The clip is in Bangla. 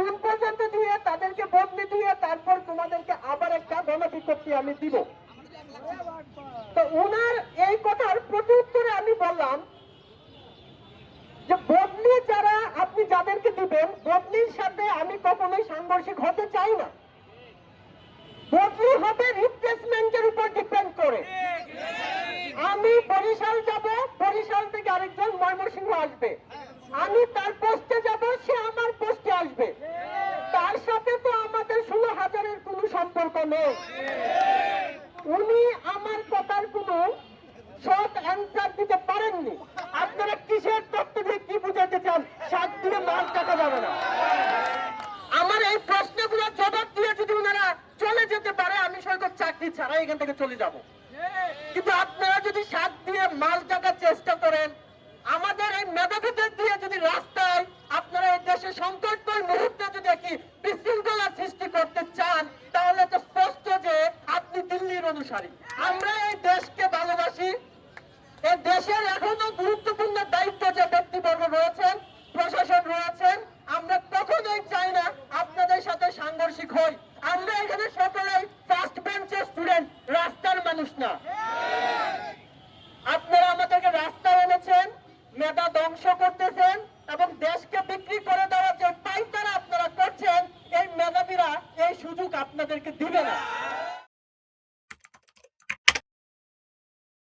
জুন পর্যন্ত দিয়ে তাদেরকে বদলি দিয়ে তারপর তোমাদেরকে আবার একটা গণবিজ্ঞপ্তি আমি দিব। তো ওনার এই কথার প্রত্যুত্তরে আমি বললাম যে বদলি যারা আপনি যাদেরকে দিবেন, বদলির সাথে আমি কখনোই সাংঘর্ষিক হতে চাই না। বদলি হবে রিপ্লেসমেন্টের উপর ডিপেন্ড করে। আমি বরিশাল যাব, বরিশাল থেকে আরেকজন ময়মনসিংহ আসবে, আমি তার পোস্টে যাব, সে আমার পোস্টে আসবে, তার সাথে তো আমাদের 16,000-এর কোনো সম্পর্ক নেই। উনি আমার কথার কোনো সৎ অ্যান্সার দিতে পারেননি। আপনারা কিসের তথ্য দিয়ে কি বুঝাতে চান? 7 দিয়ে মাল টাকা যাবে না। আমার এই প্রশ্নগুলো জবাব দিয়ে যদি ওনারা চলে যেতে পারে, আমি সৈকত চাকরি ছাড়া এখান থেকে চলে যাব। কিন্তু আপনারা যদি 7 দিয়ে মাল টাকার চেষ্টা করেন, আমাদের এই মেধাবীদের দিয়ে যদি রাস্তায় আপনারা এই দেশে সংকটময় মুহূর্তে যদি একটি বিশৃঙ্খলা সৃষ্টি করতে চান, তাহলে তো স্পষ্ট যে আপনি দিল্লির অনুসারী। আমরা এই দেশকে ভালোবাসি। এই দেশের এখনো গুরুত্বপূর্ণ দায়িত্ব যে ব্যক্তিবর্গ রয়েছেন, প্রশাসন রয়েছেন, আমরা কখনোই চাই না আপনাদের সাথে সাংঘর্ষিক হই। আমরা এখানে সকলেই ফার্স্ট বেঞ্চের স্টুডেন্ট, রাস্তার মানুষ না। আপনারা আমাদেরকে রাস্তায় এনেছেন, মেধা ধ্বংস করতেছেন এবং দেশকে বিক্রি করে দেওয়ার যে পাইকারা আপনারা করছেন, এই মেধাবীরা এই সুযোগ আপনাদেরকে দিবে না।